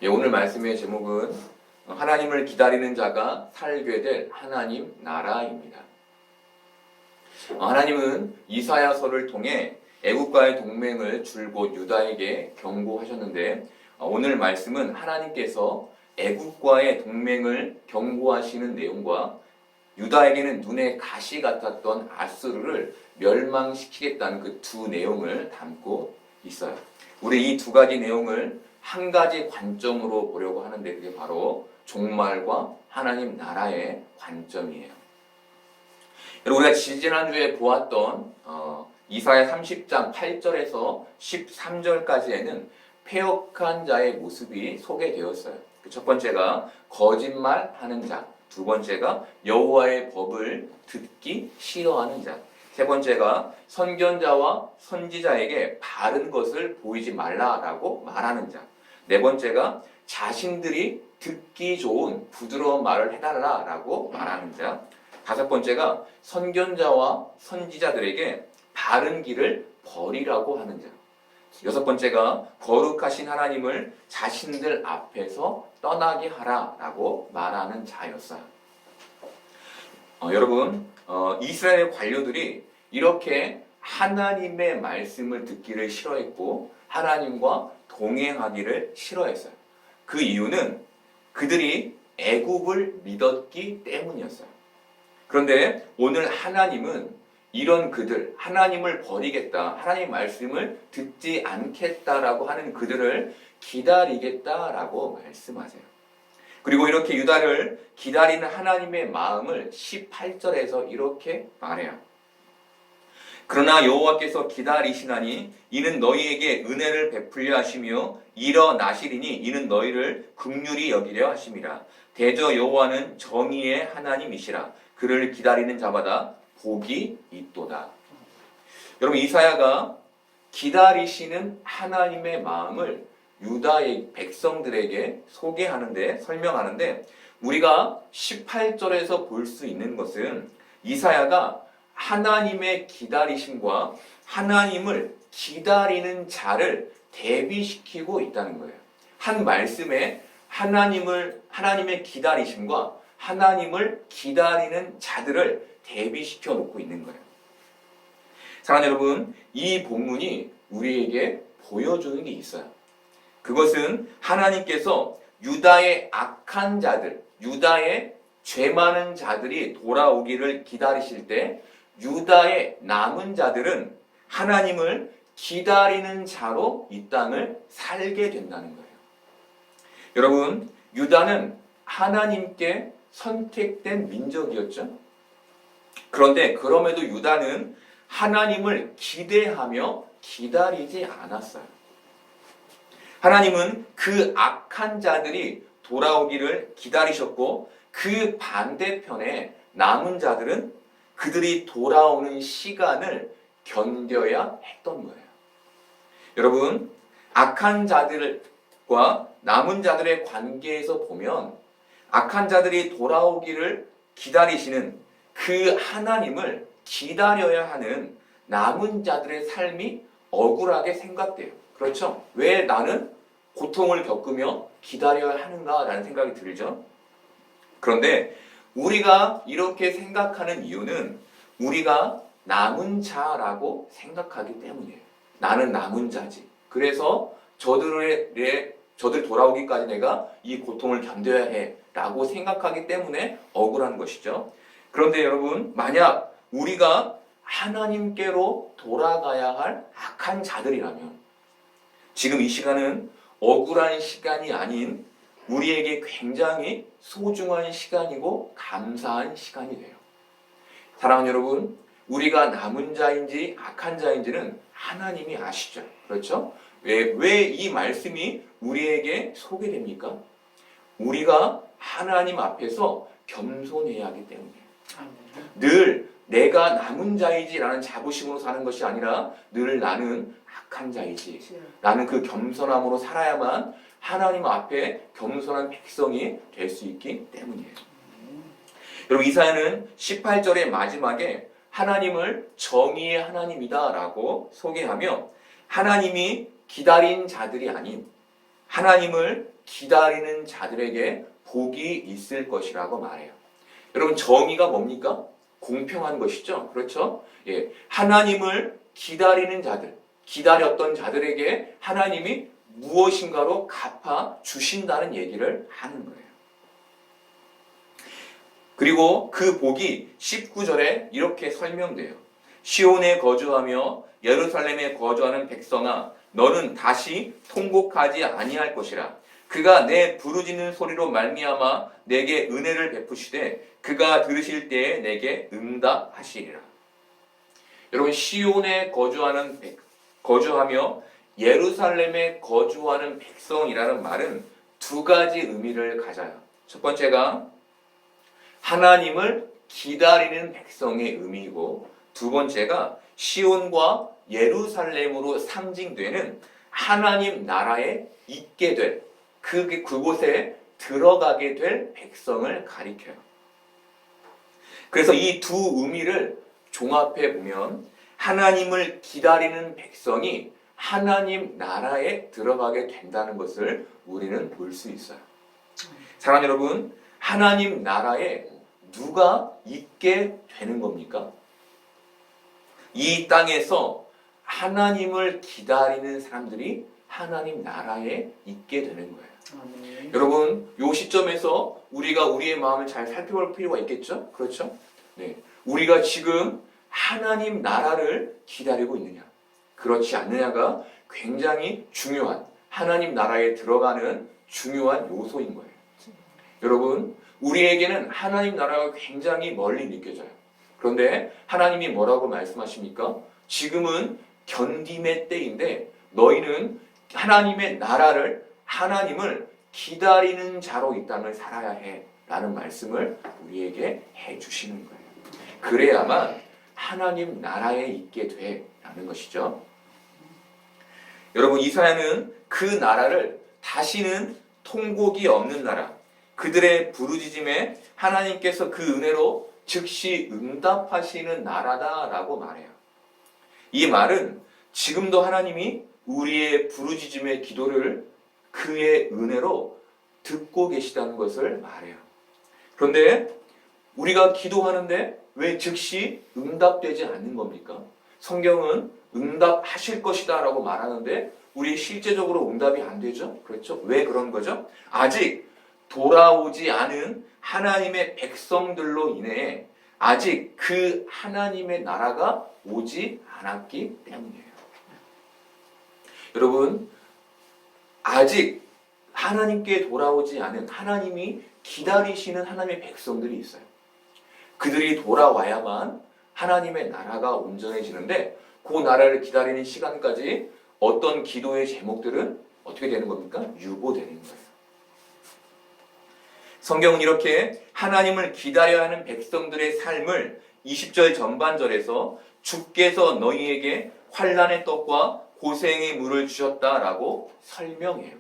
오늘 말씀의 제목은 하나님을 기다리는 자가 살게 될 하나님 나라입니다. 하나님은 이사야서를 통해 애국과의 동맹을 줄곧 유다에게 경고하셨는데 오늘 말씀은 하나님께서 애국과의 동맹을 경고하시는 내용과 유다에게는 눈에 가시 같았던 아수르를 멸망시키겠다는 그 두 내용을 담고 있어요. 우리 이 두 가지 내용을 한 가지 관점으로 보려고 하는데 그게 바로 종말과 하나님 나라의 관점이에요. 여러분, 우리가 지지난주에 보았던 이사야 30장 8절에서 13절까지에는 패역한 자의 모습이 소개되었어요. 첫 번째가 거짓말하는 자, 두 번째가 여호와의 법을 듣기 싫어하는 자, 세 번째가 선견자와 선지자에게 바른 것을 보이지 말라라고 말하는 자, 네 번째가 자신들이 듣기 좋은 부드러운 말을 해달라라고 말하는 자, 다섯 번째가 선견자와 선지자들에게 바른 길을 버리라고 하는 자, 여섯 번째가 거룩하신 하나님을 자신들 앞에서 떠나게 하라라고 말하는 자였어요. 여러분, 이스라엘 관료들이 이렇게 하나님의 말씀을 듣기를 싫어했고 하나님과 동행하기를 싫어했어요. 그 이유는 그들이 애굽을 믿었기 때문이었어요. 그런데 오늘 하나님은 이런 그들, 하나님을 버리겠다, 하나님 말씀을 듣지 않겠다라고 하는 그들을 기다리겠다라고 말씀하세요. 그리고 이렇게 유다를 기다리는 하나님의 마음을 18절에서 이렇게 말해요. 그러나 여호와께서 기다리시나니 이는 너희에게 은혜를 베풀려 하시며 일어나시리니 이는 너희를 긍휼히 여기려 하심이라. 대저 여호와는 정의의 하나님이시라. 그를 기다리는 자마다 복이 있도다. 여러분, 이사야가 기다리시는 하나님의 마음을 유다의 백성들에게 소개하는데, 설명하는데 우리가 18절에서 볼 수 있는 것은 이사야가 하나님의 기다리심과 하나님을 기다리는 자를 대비시키고 있다는 거예요. 한 말씀에 하나님의 기다리심과 하나님을 기다리는 자들을 대비시켜 놓고 있는 거예요. 사랑하는 여러분, 이 본문이 우리에게 보여주는 게 있어요. 그것은 하나님께서 유다의 악한 자들, 유다의 죄 많은 자들이 돌아오기를 기다리실 때 유다의 남은 자들은 하나님을 기다리는 자로 이 땅을 살게 된다는 거예요. 여러분, 유다는 하나님께 선택된 민족이었죠. 그런데 그럼에도 유다는 하나님을 기대하며 기다리지 않았어요. 하나님은 그 악한 자들이 돌아오기를 기다리셨고 그 반대편에 남은 자들은 그들이 돌아오는 시간을 견뎌야 했던 거예요. 여러분, 악한 자들과 남은 자들의 관계에서 보면 악한 자들이 돌아오기를 기다리시는 그 하나님을 기다려야 하는 남은 자들의 삶이 억울하게 생각돼요. 그렇죠? 왜 나는 고통을 겪으며 기다려야 하는가라는 생각이 들죠? 그런데 우리가 이렇게 생각하는 이유는 우리가 남은 자라고 생각하기 때문이에요. 나는 남은 자지. 그래서 저들 돌아오기까지 내가 이 고통을 견뎌야 해 라고 생각하기 때문에 억울한 것이죠. 그런데 여러분, 만약 우리가 하나님께로 돌아가야 할 악한 자들이라면 지금 이 시간은 억울한 시간이 아닌 우리에게 굉장히 소중한 시간이고 감사한 시간이 돼요. 사랑하는 여러분, 우리가 남은 자인지 악한 자인지는 하나님이 아시죠. 그렇죠? 왜 이 말씀이 우리에게 소개됩니까? 우리가 하나님 앞에서 겸손해야 하기 때문이에요. 늘 내가 남은 자이지라는 자부심으로 사는 것이 아니라 늘 나는 악한 자이지. 나는 그 겸손함으로 살아야만 하나님 앞에 겸손한 백성이 될 수 있기 때문이에요. 여러분, 이사야는 18절의 마지막에 하나님을 정의의 하나님이다라고 소개하며 하나님이 기다린 자들이 아닌 하나님을 기다리는 자들에게 복이 있을 것이라고 말해요. 여러분, 정의가 뭡니까? 공평한 것이죠. 그렇죠? 예, 하나님을 기다리는 자들, 기다렸던 자들에게 하나님이 무엇인가로 갚아 주신다는 얘기를 하는 거예요. 그리고 그 복이 19절에 이렇게 설명돼요. 시온에 거주하며 예루살렘에 거주하는 백성아, 너는 다시 통곡하지 아니할 것이라. 그가 내 부르짖는 소리로 말미암아 내게 은혜를 베푸시되 그가 들으실 때에 내게 응답하시리라. 여러분, 시온에 거주하며 예루살렘에 거주하는 백성이라는 말은 두 가지 의미를 가져요. 첫 번째가 하나님을 기다리는 백성의 의미이고, 두 번째가 시온과 예루살렘으로 상징되는 하나님 나라에 있게 될, 그곳에 들어가게 될 백성을 가리켜요. 그래서 이 두 의미를 종합해 보면 하나님을 기다리는 백성이 하나님 나라에 들어가게 된다는 것을 우리는 볼 수 있어요. 사랑하는 여러분, 하나님 나라에 누가 있게 되는 겁니까? 이 땅에서 하나님을 기다리는 사람들이 하나님 나라에 있게 되는 거예요. 여러분, 이 시점에서 우리가 우리의 마음을 잘 살펴볼 필요가 있겠죠? 그렇죠? 네. 우리가 지금 하나님 나라를 기다리고 있느냐, 그렇지 않느냐가 굉장히 중요한, 하나님 나라에 들어가는 중요한 요소인 거예요. 여러분, 우리에게는 하나님 나라가 굉장히 멀리 느껴져요. 그런데 하나님이 뭐라고 말씀하십니까? 지금은 견딤의 때인데 너희는 하나님의 나라를, 하나님을 기다리는 자로 이 땅을 살아야 해 라는 말씀을 우리에게 해주시는 거예요. 그래야만 하나님 나라에 있게 돼 라는 것이죠. 여러분, 이사야는 그 나라를 다시는 통곡이 없는 나라, 그들의 부르짖음에 하나님께서 그 은혜로 즉시 응답하시는 나라다라고 말해요. 이 말은 지금도 하나님이 우리의 부르짖음의 기도를 그의 은혜로 듣고 계시다는 것을 말해요. 그런데 우리가 기도하는데 왜 즉시 응답되지 않는 겁니까? 성경은 응답하실 것이다 라고 말하는데 우리 실제적으로 응답이 안 되죠? 그렇죠? 왜 그런 거죠? 아직 돌아오지 않은 하나님의 백성들로 인해 아직 그 하나님의 나라가 오지 않았기 때문이에요. 여러분, 아직 하나님께 돌아오지 않은, 하나님이 기다리시는 하나님의 백성들이 있어요. 그들이 돌아와야만 하나님의 나라가 온전해지는데 그 나라를 기다리는 시간까지 어떤 기도의 제목들은 어떻게 되는 겁니까? 유보되는 거예요. 성경은 이렇게 하나님을 기다려야 하는 백성들의 삶을 20절 전반절에서 주께서 너희에게 환난의 떡과 고생의 물을 주셨다라고 설명해요.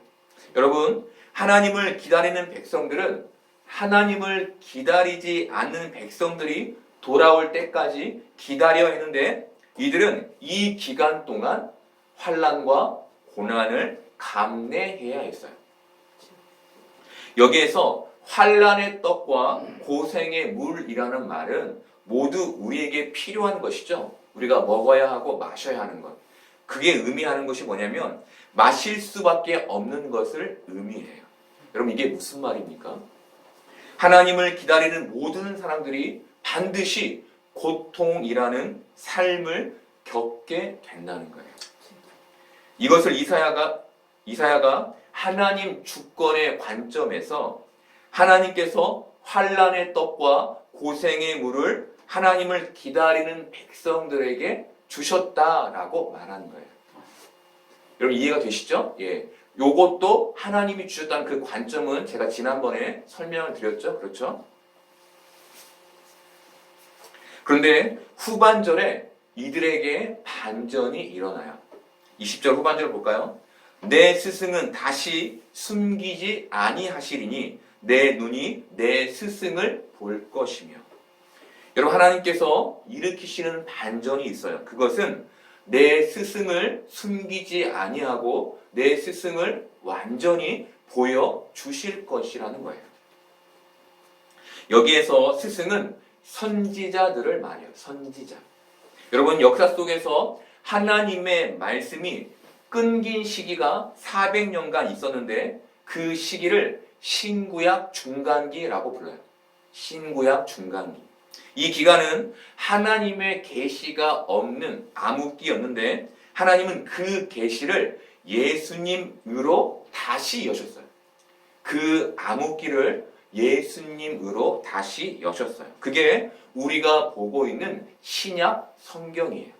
여러분, 하나님을 기다리는 백성들은 하나님을 기다리지 않는 백성들이 돌아올 때까지 기다려야 했는데 이들은 이 기간 동안 환난과 고난을 감내해야 했어요. 여기에서 환난의 떡과 고생의 물이라는 말은 모두 우리에게 필요한 것이죠. 우리가 먹어야 하고 마셔야 하는 것. 그게 의미하는 것이 뭐냐면 마실 수밖에 없는 것을 의미해요. 여러분, 이게 무슨 말입니까? 하나님을 기다리는 모든 사람들이 반드시 고통이라는 삶을 겪게 된다는 거예요. 이것을 이사야가 하나님 주권의 관점에서 하나님께서 환난의 떡과 고생의 물을 하나님을 기다리는 백성들에게 주셨다라고 말하는 거예요. 여러분, 이해가 되시죠? 예. 요것도 하나님이 주셨다는 그 관점은 제가 지난번에 설명을 드렸죠? 그렇죠? 그런데 후반절에 이들에게 반전이 일어나요. 20절 후반절을 볼까요? 내 스승은 다시 숨기지 아니하시리니 내 눈이 내 스승을 볼 것이며. 여러분, 하나님께서 일으키시는 반전이 있어요. 그것은 내 스승을 숨기지 아니하고 내 스승을 완전히 보여주실 것이라는 거예요. 여기에서 스승은 선지자들을 말해요. 선지자. 여러분, 역사 속에서 하나님의 말씀이 끊긴 시기가 400년간 있었는데 그 시기를 신구약 중간기라고 불러요. 신구약 중간기. 이 기간은 하나님의 계시가 없는 암흑기였는데 하나님은 그 계시를 예수님으로 다시 여셨어요. 그 암흑기를 예수님으로 다시 여셨어요. 그게 우리가 보고 있는 신약 성경이에요.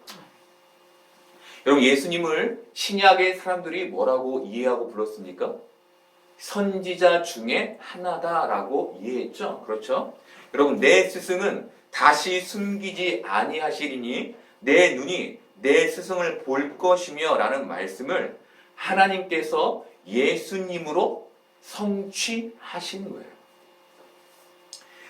여러분, 예수님을 신약의 사람들이 뭐라고 이해하고 불렀습니까? 선지자 중에 하나다라고 이해했죠. 그렇죠? 여러분, 내 스승은 다시 숨기지 아니하시리니 내 눈이 내 스승을 볼 것이며 라는 말씀을 하나님께서 예수님으로 성취하신 거예요.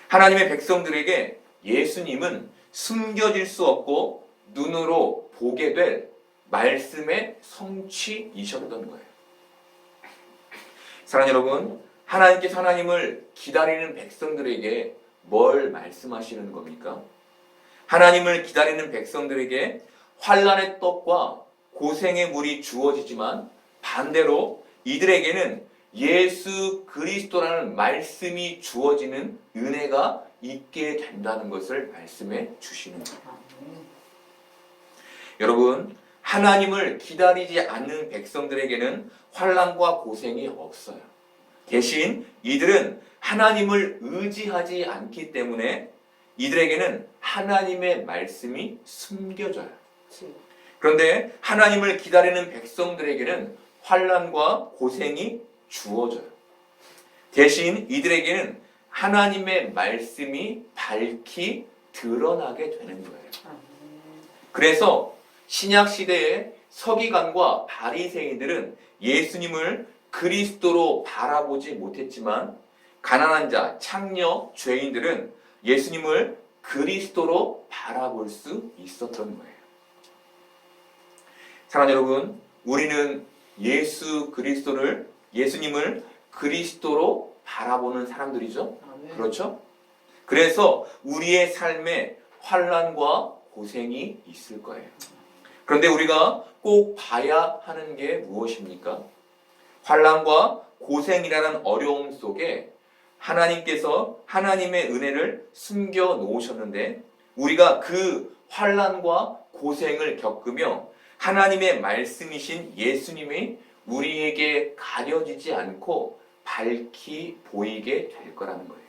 하나님의 백성들에게 예수님은 숨겨질 수 없고 눈으로 보게 될 말씀의 성취이셨던 거예요. 사랑하는 여러분, 하나님께서 하나님을 기다리는 백성들에게 뭘 말씀하시는 겁니까? 하나님을 기다리는 백성들에게 환난의 떡과 고생의 물이 주어지지만 반대로 이들에게는 예수 그리스도라는 말씀이 주어지는 은혜가 있게 된다는 것을 말씀해 주시는 거예요. 여러분, 하나님을 기다리지 않는 백성들에게는 환난과 고생이 없어요. 대신 이들은 하나님을 의지하지 않기 때문에 이들에게는 하나님의 말씀이 숨겨져요. 그런데 하나님을 기다리는 백성들에게는 환난과 고생이 주어져요. 대신 이들에게는 하나님의 말씀이 밝히 드러나게 되는 거예요. 그래서 신약 시대의 서기관과 바리새인들은 예수님을 그리스도로 바라보지 못했지만 가난한 자, 창녀, 죄인들은 예수님을 그리스도로 바라볼 수 있었던 거예요. 사랑하는 여러분, 우리는 예수님을 그리스도로 바라보는 사람들이죠. 그렇죠? 그래서 우리의 삶에 환난과 고생이 있을 거예요. 그런데 우리가 꼭 봐야 하는 게 무엇입니까? 환난과 고생이라는 어려움 속에 하나님께서 하나님의 은혜를 숨겨 놓으셨는데 우리가 그 환난과 고생을 겪으며 하나님의 말씀이신 예수님이 우리에게 가려지지 않고 밝히 보이게 될 거라는 거예요.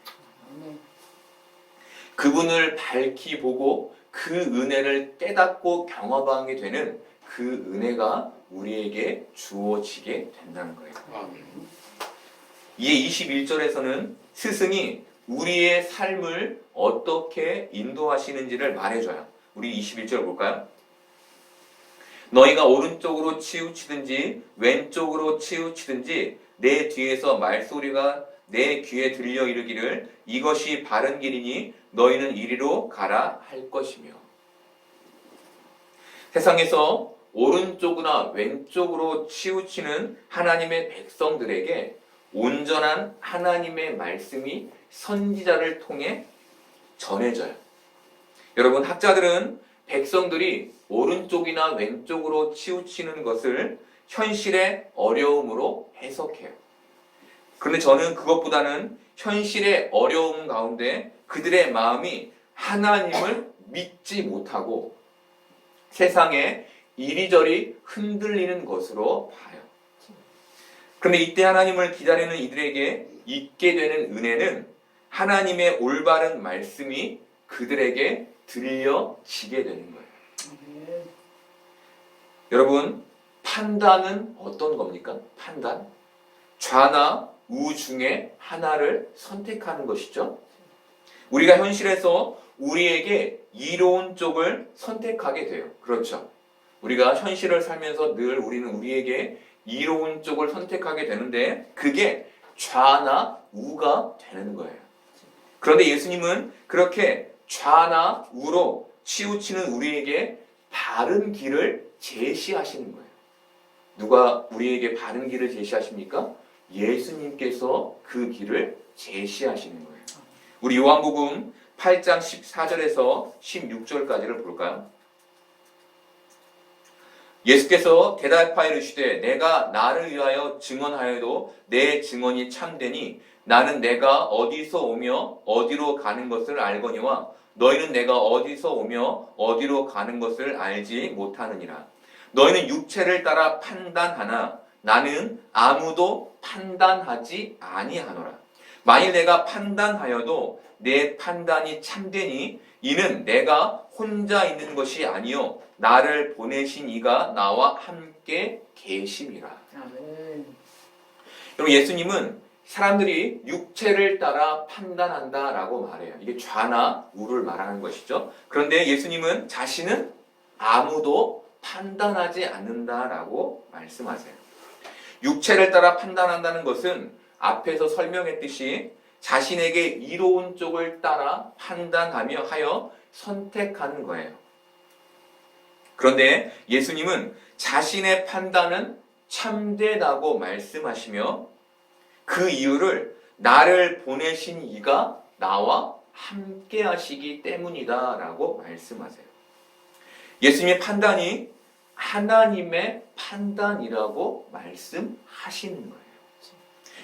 그분을 밝히 보고 그 은혜를 깨닫고 경험하게 되는 그 은혜가 우리에게 주어지게 된다는 거예요. 이에 21절에서는 스승이 우리의 삶을 어떻게 인도하시는지를 말해줘요. 우리 21절 볼까요? 너희가 오른쪽으로 치우치든지 왼쪽으로 치우치든지 내 뒤에서 말소리가 내 귀에 들려 이르기를 이것이 바른 길이니 너희는 이리로 가라 할 것이며. 세상에서 오른쪽이나 왼쪽으로 치우치는 하나님의 백성들에게 온전한 하나님의 말씀이 선지자를 통해 전해져요. 여러분, 학자들은 백성들이 오른쪽이나 왼쪽으로 치우치는 것을 현실의 어려움으로 해석해요. 그런데 저는 그것보다는 현실의 어려움 가운데 그들의 마음이 하나님을 믿지 못하고 세상에 이리저리 흔들리는 것으로 봐요. 그런데 이때 하나님을 기다리는 이들에게 있게 되는 은혜는 하나님의 올바른 말씀이 그들에게 들려지게 되는 거예요. 여러분, 판단은 어떤 겁니까? 판단? 좌나 우 중에 하나를 선택하는 것이죠. 우리가 현실에서 우리에게 이로운 쪽을 선택하게 돼요. 그렇죠. 우리가 현실을 살면서 늘 우리는 우리에게 이로운 쪽을 선택하게 되는데 그게 좌나 우가 되는 거예요. 그런데 예수님은 그렇게 좌나 우로 치우치는 우리에게 바른 길을 제시하시는 거예요. 누가 우리에게 바른 길을 제시하십니까? 예수님께서 그 길을 제시하시는 거예요. 우리 요한복음 8장 14절에서 16절까지를 볼까요? 예수께서 대답하여 이르시되 내가 나를 위하여 증언하여도 내 증언이 참되니 나는 내가 어디서 오며 어디로 가는 것을 알거니와 너희는 내가 어디서 오며 어디로 가는 것을 알지 못하느니라. 너희는 육체를 따라 판단하나 나는 아무도 판단하지 아니하노라. 만일 내가 판단하여도 내 판단이 참되니 이는 내가 혼자 있는 것이 아니요 나를 보내신 이가 나와 함께 계심이라. 여러분, 예수님은 사람들이 육체를 따라 판단한다라고 말해요. 이게 좌나 우를 말하는 것이죠. 그런데 예수님은 자신은 아무도 판단하지 않는다라고 말씀하세요. 육체를 따라 판단한다는 것은 앞에서 설명했듯이 자신에게 이로운 쪽을 따라 판단하며 하여 선택하는 거예요. 그런데 예수님은 자신의 판단은 참되다고 말씀하시며 그 이유를 나를 보내신 이가 나와 함께 하시기 때문이다 라고 말씀하세요. 예수님의 판단이 하나님의 판단이라고 말씀하시는 거예요.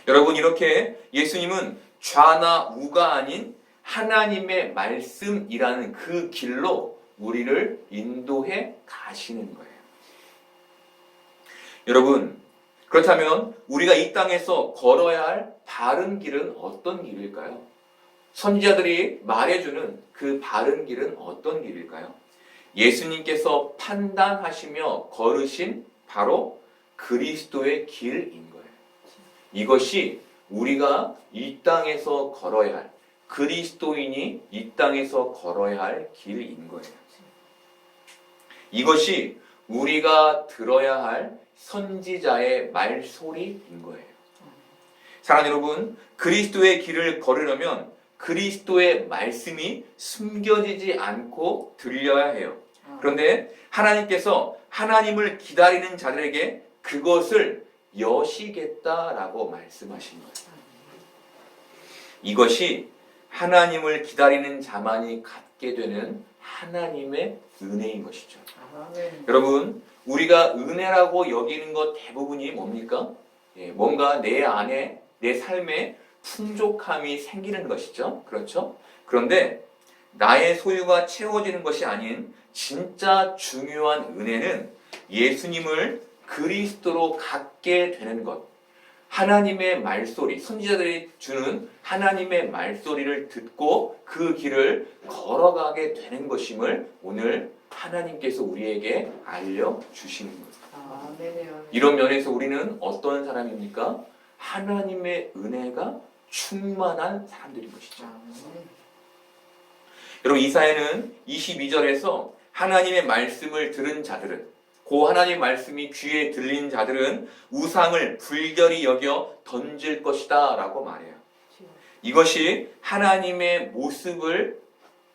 여러분, 이렇게 예수님은 좌나 우가 아닌 하나님의 말씀이라는 그 길로 우리를 인도해 가시는 거예요. 여러분, 그렇다면 우리가 이 땅에서 걸어야 할 바른 길은 어떤 길일까요? 선지자들이 말해주는 그 바른 길은 어떤 길일까요? 예수님께서 판단하시며 걸으신 바로 그리스도의 길인 거예요. 이것이 우리가 이 땅에서 걸어야 할, 그리스도인이 이 땅에서 걸어야 할 길인 거예요. 이것이 우리가 들어야 할 선지자의 말소리인 거예요. 사랑하는 여러분, 그리스도의 길을 걸으려면 그리스도의 말씀이 숨겨지지 않고 들려야 해요. 그런데 하나님께서 하나님을 기다리는 자들에게 그것을 여시겠다라고 말씀하신 거예요. 이것이 하나님을 기다리는 자만이 갖게 되는 하나님의 은혜인 것이죠. 여러분, 우리가 은혜라고 여기는 것 대부분이 뭡니까? 뭔가 내 안에, 내 삶에 풍족함이 생기는 것이죠. 그렇죠? 그런데 나의 소유가 채워지는 것이 아닌 진짜 중요한 은혜는 예수님을 그리스도로 갖게 되는 것. 하나님의 말소리, 선지자들이 주는 하나님의 말소리를 듣고 그 길을 걸어가게 되는 것임을 오늘 하나님께서 우리에게 알려주시는 거예요. 이런 면에서 우리는 어떤 사람입니까? 하나님의 은혜가 충만한 사람들인 것이죠. 여러분, 이사야는 22절에서 하나님의 말씀을 들은 자들은, 그 하나님의 말씀이 귀에 들린 자들은 우상을 불결히 여겨 던질 것이다 라고 말해요. 이것이 하나님의 모습을,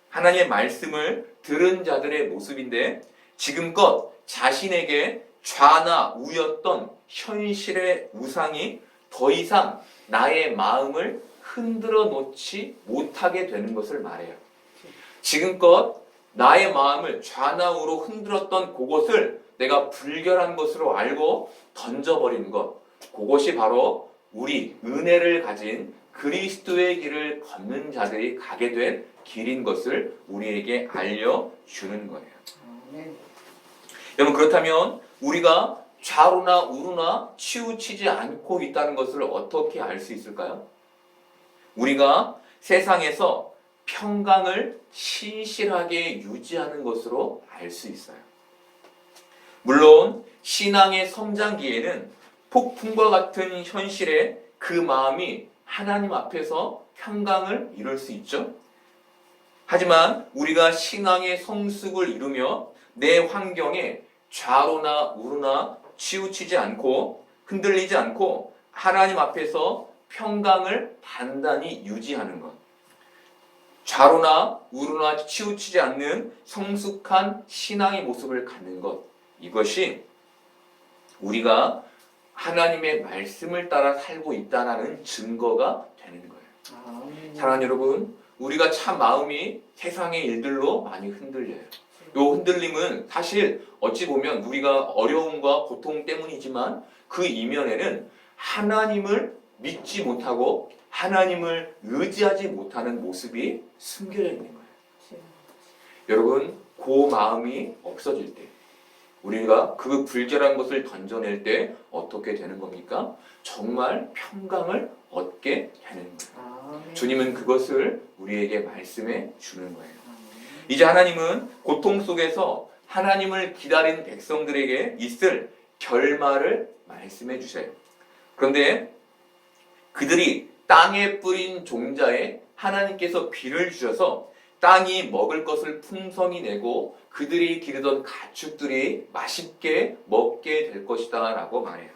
하나님의 말씀을 들은 자들의 모습인데, 지금껏 자신에게 좌나 우였던 현실의 우상이 더 이상 나의 마음을 흔들어 놓지 못하게 되는 것을 말해요. 지금껏 나의 마음을 좌나 우로 흔들었던 그것을 내가 불결한 것으로 알고 던져버리는 것, 그것이 바로 우리 은혜를 가진 그리스도의 길을 걷는 자들이 가게 될 길인 것을 우리에게 알려주는 거예요. 여러분, 그렇다면 우리가 좌로나 우로나 치우치지 않고 있다는 것을 어떻게 알 수 있을까요? 우리가 세상에서 평강을 신실하게 유지하는 것으로 알 수 있어요. 물론 신앙의 성장기에는 폭풍과 같은 현실에 그 마음이 하나님 앞에서 평강을 이룰 수 있죠. 하지만 우리가 신앙의 성숙을 이루며 내 환경에 좌로나 우로나 치우치지 않고 흔들리지 않고 하나님 앞에서 평강을 단단히 유지하는 것, 좌로나 우로나 치우치지 않는 성숙한 신앙의 모습을 갖는 것, 이것이 우리가 하나님의 말씀을 따라 살고 있다는 증거가 되는 거예요. 사랑하는 여러분, 우리가 참 마음이 세상의 일들로 많이 흔들려요. 이 흔들림은 사실 어찌 보면 우리가 어려움과 고통 때문이지만 그 이면에는 하나님을 믿지 못하고 하나님을 의지하지 못하는 모습이 숨겨져 있는 거예요. 여러분, 그 마음이 없어질 때, 우리가 그 불결한 것을 던져낼 때 어떻게 되는 겁니까? 정말 평강을 얻게 되는 거예요. 주님은 그것을 우리에게 말씀해 주는 거예요. 이제 하나님은 고통 속에서 하나님을 기다린 백성들에게 있을 결말을 말씀해 주세요. 그런데 그들이 땅에 뿌린 종자에 하나님께서 비를 주셔서 땅이 먹을 것을 풍성히 내고 그들이 기르던 가축들이 맛있게 먹게 될 것이다 라고 말해요.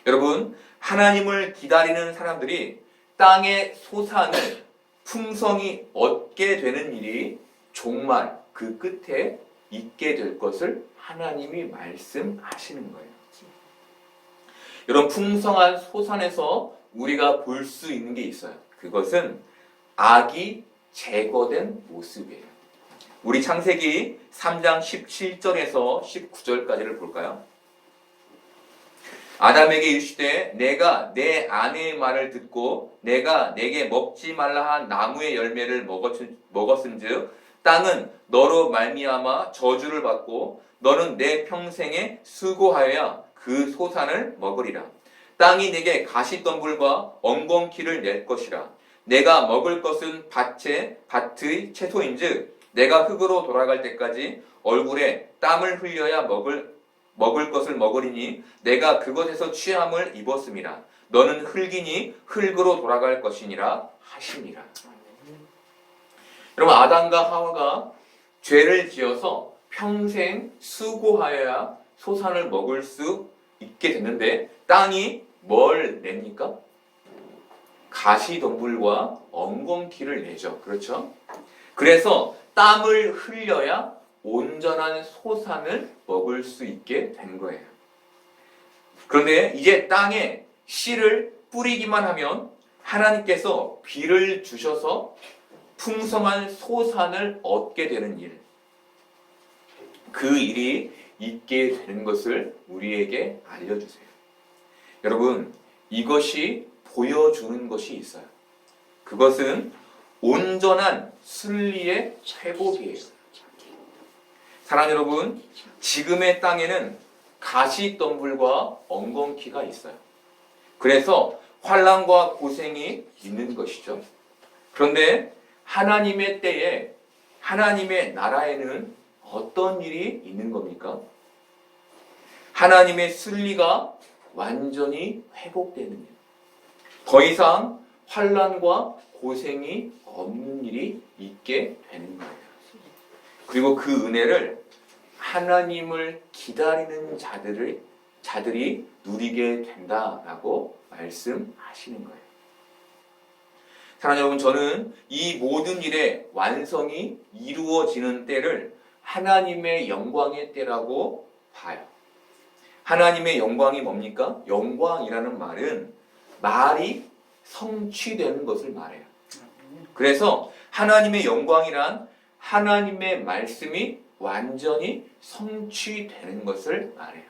여러분, 하나님을 기다리는 사람들이 땅의 소산을 풍성히 얻게 되는 일이 정말 그 끝에 있게 될 것을 하나님이 말씀하시는 거예요. 여러분, 풍성한 소산에서 우리가 볼 수 있는 게 있어요. 그것은 악이 제거된 모습이에요. 우리 창세기 3장 17절에서 19절까지를 볼까요? 아담에게 이르시되 내가 내 아내의 말을 듣고 내가 내게 먹지 말라 한 나무의 열매를 먹었은즉 땅은 너로 말미암아 저주를 받고 너는 내 평생에 수고하여야 그 소산을 먹으리라. 땅이 내게 가시덤불과 엉겅퀴를 낼 것이라. 내가 먹을 것은 밭의 채소인즉 내가 흙으로 돌아갈 때까지 얼굴에 땀을 흘려야 먹을 것을 먹으리니 내가 그것에서 취함을 입었음이라. 너는 흙이니 흙으로 돌아갈 것이니라 하시니라. 여러분, 아담과 하와가 죄를 지어서 평생 수고하여야 소산을 먹을 수 있게 됐는데 땅이 뭘 냅니까? 가시덤불과 엉겅퀴를 내죠. 그렇죠? 그래서 땀을 흘려야 온전한 소산을 먹을 수 있게 된 거예요. 그런데 이제 땅에 씨를 뿌리기만 하면 하나님께서 비를 주셔서 풍성한 소산을 얻게 되는 일, 그 일이 있게 되는 것을 우리에게 알려주세요. 여러분, 이것이 보여주는 것이 있어요. 그것은 온전한 순리의 회복이에요. 사랑하는 여러분, 지금의 땅에는 가시덤불과 엉겅퀴가 있어요. 그래서 환난과 고생이 있는 것이죠. 그런데 하나님의 때에 하나님의 나라에는 어떤 일이 있는 겁니까? 하나님의 순리가 완전히 회복되는 일. 더 이상 환난과 고생이 없는 일이 있게 되는 거예요. 그리고 그 은혜를 하나님을 기다리는 자들이 누리게 된다라고 말씀하시는 거예요. 사랑하는 여러분, 저는 이 모든 일의 완성이 이루어지는 때를 하나님의 영광의 때라고 봐요. 하나님의 영광이 뭡니까? 영광이라는 말은 말이 성취되는 것을 말해요. 그래서 하나님의 영광이란 하나님의 말씀이 완전히 성취되는 것을 말해요.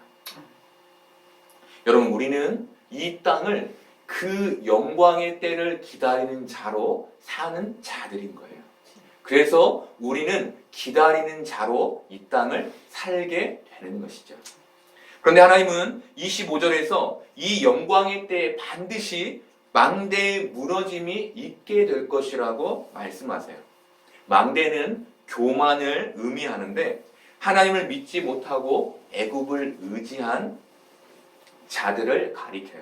여러분, 우리는 이 땅을 그 영광의 때를 기다리는 자로 사는 자들인 거예요. 그래서 우리는 기다리는 자로 이 땅을 살게 되는 것이죠. 그런데 하나님은 25절에서 이 영광의 때에 반드시 망대의 무너짐이 있게 될 것이라고 말씀하세요. 망대는 교만을 의미하는데 하나님을 믿지 못하고 애굽을 의지한 자들을 가리켜요.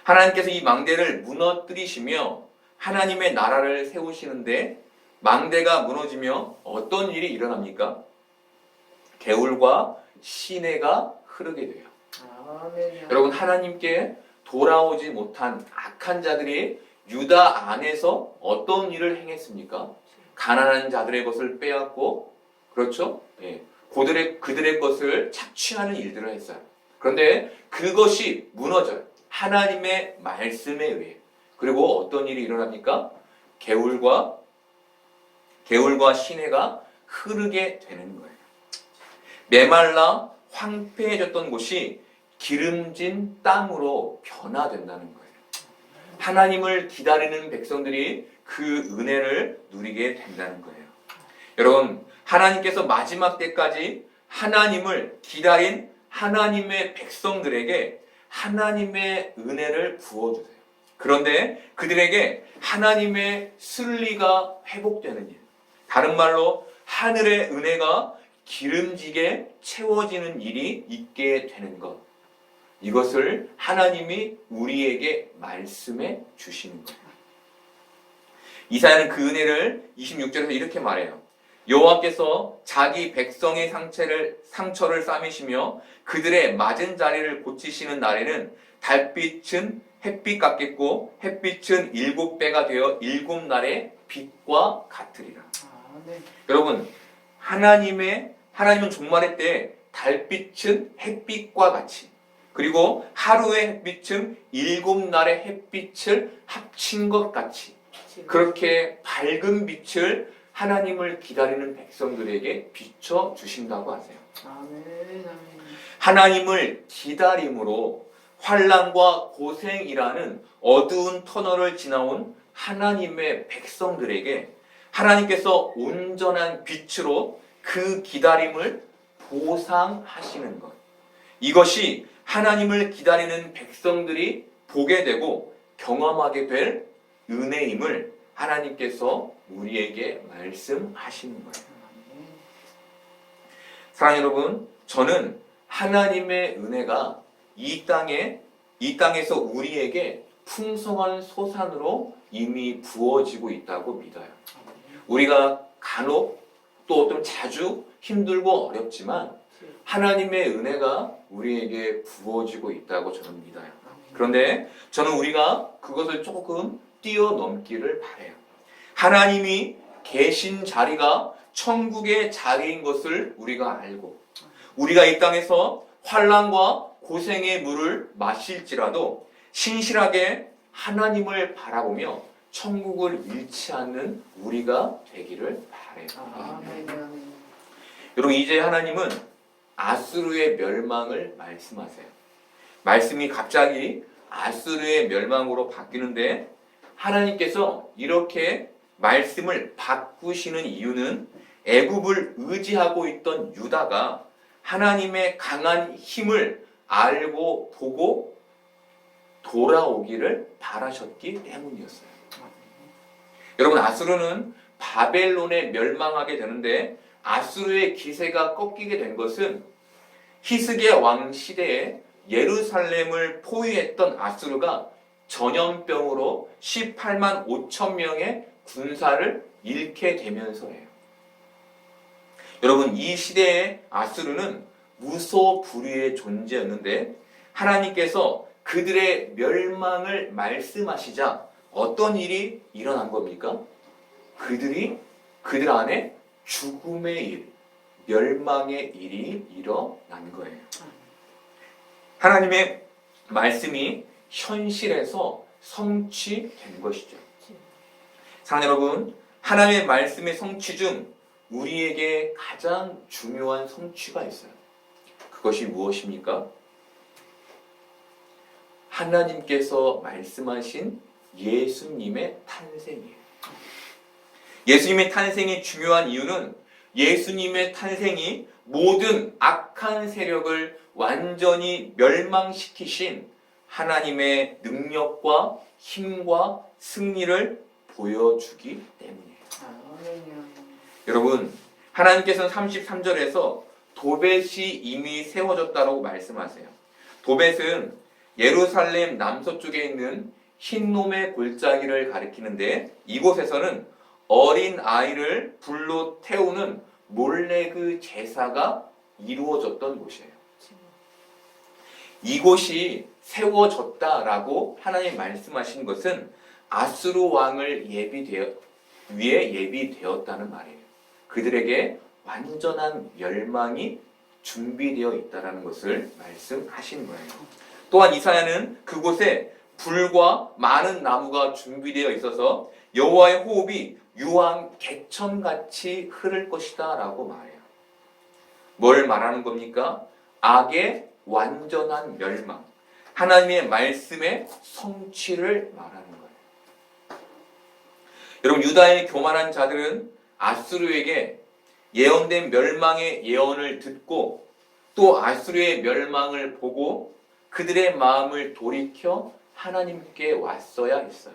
하나님께서 이 망대를 무너뜨리시며 하나님의 나라를 세우시는데 망대가 무너지며 어떤 일이 일어납니까? 개울과 시내가 흐르게 돼요. 여러분, 하나님께 돌아오지 못한 악한 자들이 유다 안에서 어떤 일을 행했습니까? 가난한 자들의 것을 빼앗고, 그렇죠? 예, 그들의 것을 착취하는 일들을 했어요. 그런데 그것이 무너져요. 하나님의 말씀에 의해. 그리고 어떤 일이 일어납니까? 개울과 시내가 흐르게 되는 거예요. 메말라 황폐해졌던 곳이 기름진 땅으로 변화된다는 거예요. 하나님을 기다리는 백성들이 그 은혜를 누리게 된다는 거예요. 여러분, 하나님께서 마지막 때까지 하나님을 기다린 하나님의 백성들에게 하나님의 은혜를 부어주세요. 그런데 그들에게 하나님의 순리가 회복되는 일, 다른 말로 하늘의 은혜가 기름지게 채워지는 일이 있게 되는 것, 이것을 하나님이 우리에게 말씀해 주시는 거예요. 이사야는 그 은혜를 26절에서 이렇게 말해요. 여호와께서 자기 백성의 상처를 싸매시며 그들의 맞은 자리를 고치시는 날에는 달빛은 햇빛 같겠고 햇빛은 7배가 되어 7날의 빛과 같으리라. 네. 여러분, 하나님은 종말의 때 달빛은 햇빛과 같이, 그리고 하루의 햇빛은 7날의 햇빛을 합친 것 같이, 그렇게 밝은 빛을 하나님을 기다리는 백성들에게 비춰 주신다고 하세요. 아멘. 하나님을 기다림으로 환난과 고생이라는 어두운 터널을 지나온 하나님의 백성들에게 하나님께서 온전한 빛으로 그 기다림을 보상하시는 것, 이것이 하나님을 기다리는 백성들이 보게 되고 경험하게 될 은혜임을 하나님께서 우리에게 말씀하시는 거예요. 사랑하는 여러분, 저는 하나님의 은혜가 이 땅에서 우리에게 풍성한 소산으로 이미 부어지고 있다고 믿어요. 우리가 간혹 또 좀 자주 힘들고 어렵지만 하나님의 은혜가 우리에게 부어지고 있다고 저는 믿어요. 그런데 저는 우리가 그것을 조금 뛰어넘기를 바라요. 하나님이 계신 자리가 천국의 자리인 것을 우리가 알고, 우리가 이 땅에서 환난과 고생의 물을 마실지라도 신실하게 하나님을 바라보며 천국을 잃지 않는 우리가 되기를 바라요. 여러분, 이제 하나님은 아수르의 멸망을 말씀하세요. 말씀이 갑자기 아수르의 멸망으로 바뀌는데, 하나님께서 이렇게 말씀을 바꾸시는 이유는 애굽을 의지하고 있던 유다가 하나님의 강한 힘을 알고 보고 돌아오기를 바라셨기 때문이었어요. 여러분, 아수르는 바벨론에 멸망하게 되는데, 아수르의 기세가 꺾이게 된 것은 히스기야 왕 시대에 예루살렘을 포위했던 아수르가 전염병으로 18만 5천 명의 군사를 잃게 되면서예요. 여러분, 이 시대의 아수르는 무소불위의 존재였는데 하나님께서 그들의 멸망을 말씀하시자 어떤 일이 일어난 겁니까? 그들 안에 죽음의 일, 멸망의 일이 일어난 거예요. 하나님의 말씀이 현실에서 성취된 것이죠. 사랑하는 여러분, 하나님의 말씀의 성취 중 우리에게 가장 중요한 성취가 있어요. 그것이 무엇입니까? 하나님께서 말씀하신 예수님의 탄생이에요. 예수님의 탄생이 중요한 이유는 예수님의 탄생이 모든 악한 세력을 완전히 멸망시키신 하나님의 능력과 힘과 승리를 보여주기 때문이에요. 여러분, 하나님께서는 33절에서 도벳이 이미 세워졌다고 말씀하세요. 도벳은 예루살렘 남서쪽에 있는 흰놈의 골짜기를 가리키는데, 이곳에서는 어린 아이를 불로 태우는 몰레그 제사가 이루어졌던 곳이에요. 이곳이 세워졌다라고 하나님 말씀하신 것은 아수르 왕을 위해 예비되었다는 말이에요. 그들에게 완전한 멸망이 준비되어 있다라는 것을 말씀하신 거예요. 또한 이사야는 그곳에 불과 많은 나무가 준비되어 있어서 여호와의 호흡이 유황 개천같이 흐를 것이다 라고 말해요. 뭘 말하는 겁니까? 악의 완전한 멸망, 하나님의 말씀의 성취를 말하는 거예요. 여러분, 유다의 교만한 자들은 아수르에게 예언된 멸망의 예언을 듣고 또 아수르의 멸망을 보고 그들의 마음을 돌이켜 하나님께 왔어야 했어요.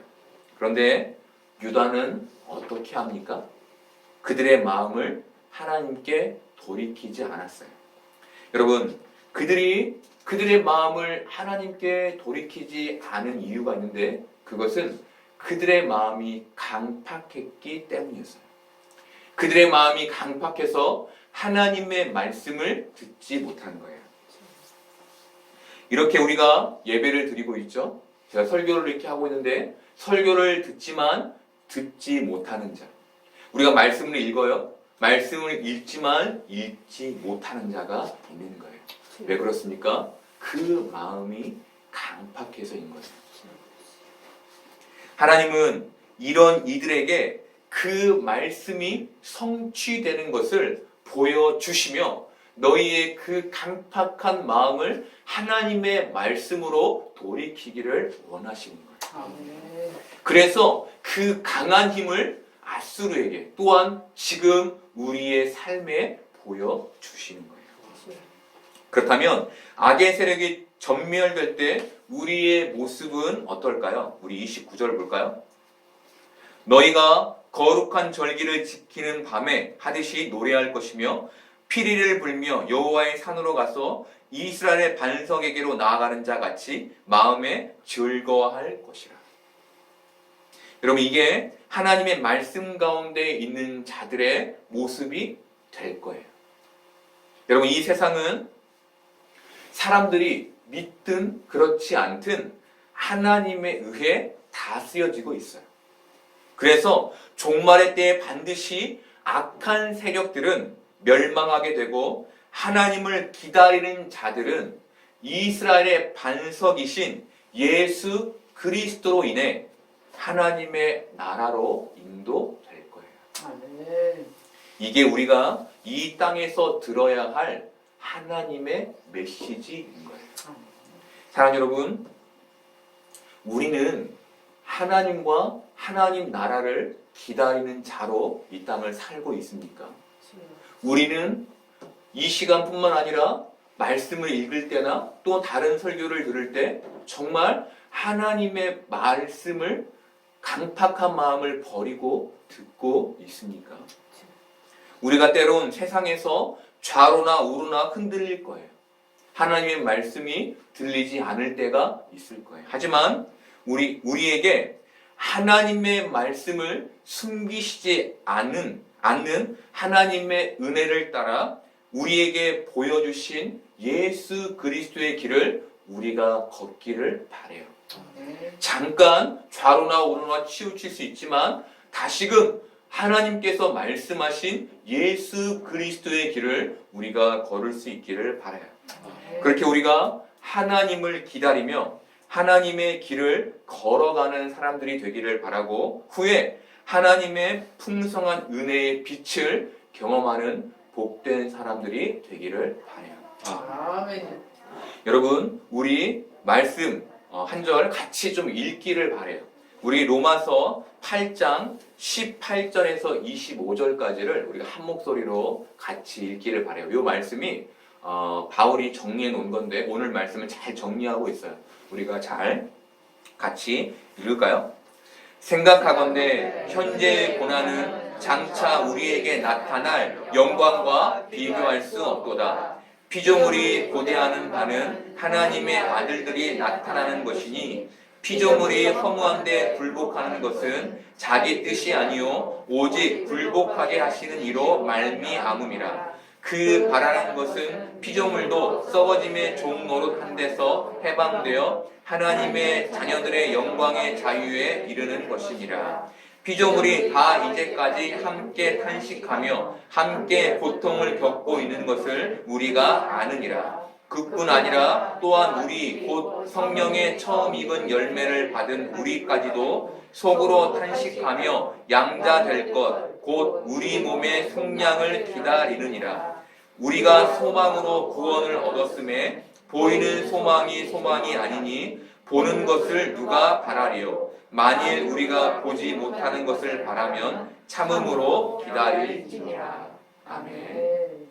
그런데 유다는 어떻게 합니까? 그들의 마음을 하나님께 돌이키지 않았어요. 여러분, 그들의 마음을 하나님께 돌이키지 않은 이유가 있는데 그것은 그들의 마음이 강팍했기 때문이었어요. 그들의 마음이 강팍해서 하나님의 말씀을 듣지 못한 거예요. 이렇게 우리가 예배를 드리고 있죠. 제가 설교를 이렇게 하고 있는데 설교를 듣지만 듣지 못하는 자. 우리가 말씀을 읽어요. 말씀을 읽지만 읽지 못하는 자가 있는 거예요. 왜 그렇습니까? 그 마음이 강팍해서인 거예요. 하나님은 이런 이들에게 그 말씀이 성취되는 것을 보여주시며 너희의 그 강팍한 마음을 하나님의 말씀으로 돌이키기를 원하시는 거예요. 그래서 그 강한 힘을 아수르에게 또한 지금 우리의 삶에 보여주시는 거예요. 그렇다면 악의 세력이 전멸될 때 우리의 모습은 어떨까요? 우리 29절 볼까요? 너희가 거룩한 절기를 지키는 밤에 하듯이 노래할 것이며 피리를 불며 여호와의 산으로 가서 이스라엘의 반석에게로 나아가는 자 같이 마음에 즐거워할 것이라. 여러분, 이게 하나님의 말씀 가운데 있는 자들의 모습이 될 거예요. 여러분, 이 세상은 사람들이 믿든 그렇지 않든 하나님에 의해 다스려지고 있어요. 그래서 종말의 때에 반드시 악한 세력들은 멸망하게 되고 하나님을 기다리는 자들은 이스라엘의 반석이신 예수 그리스도로 인해 하나님의 나라로 인도될 거예요. 이게 우리가 이 땅에서 들어야 할 하나님의 메시지인 거예요. 사랑하는 여러분, 우리는 하나님과 하나님 나라를 기다리는 자로 이 땅을 살고 있습니까? 우리는 이 시간뿐만 아니라 말씀을 읽을 때나 또 다른 설교를 들을 때 정말 하나님의 말씀을 강팍한 마음을 버리고 듣고 있습니까? 우리가 때론 세상에서 좌로나 우로나 흔들릴 거예요. 하나님의 말씀이 들리지 않을 때가 있을 거예요. 하지만 우리에게 하나님의 말씀을 숨기시지 않는 하나님의 은혜를 따라 우리에게 보여주신 예수 그리스도의 길을 우리가 걷기를 바라요. 잠깐 좌로나 우로나 치우칠 수 있지만 다시금 하나님께서 말씀하신 예수 그리스도의 길을 우리가 걸을 수 있기를 바라요. 그렇게 우리가 하나님을 기다리며 하나님의 길을 걸어가는 사람들이 되기를 바라고 후에 하나님의 풍성한 은혜의 빛을 경험하는 복된 사람들이 되기를 바라요. 아멘. 여러분, 우리 말씀 한 절 같이 좀 읽기를 바라요. 우리 로마서 8장 18절에서 25절까지를 우리가 한 목소리로 같이 읽기를 바라요. 이 말씀이 바울이 정리해 놓은 건데 오늘 말씀을 잘 정리하고 있어요. 우리가 잘 같이 읽을까요? 생각하건대 현재의 고난은 장차 우리에게 나타날 영광과 비교할 수 없도다. 피조물이 고대하는 바는 하나님의 아들들이 나타나는 것이니 피조물이 허무한데 굴복하는 것은 자기 뜻이 아니요 오직 굴복하게 하시는 이로 말미암음이라. 그 바라는 것은 피조물도 썩어짐의 종 노릇한 데서 해방되어 하나님의 자녀들의 영광의 자유에 이르는 것이니라. 피조물이 다 이제까지 함께 탄식하며 함께 고통을 겪고 있는 것을 우리가 아느니라. 그뿐 아니라 또한 우리 곧 성령의 처음 익은 열매를 받은 우리까지도 속으로 탄식하며 양자될 것 곧 우리 몸의 속량을 기다리느니라. 우리가 소망으로 구원을 얻었음에 보이는 소망이 아니니 보는 것을 누가 바라리요. 만일 우리가 보지 못하는 것을 바라면 참음으로 기다릴지니라. 아멘.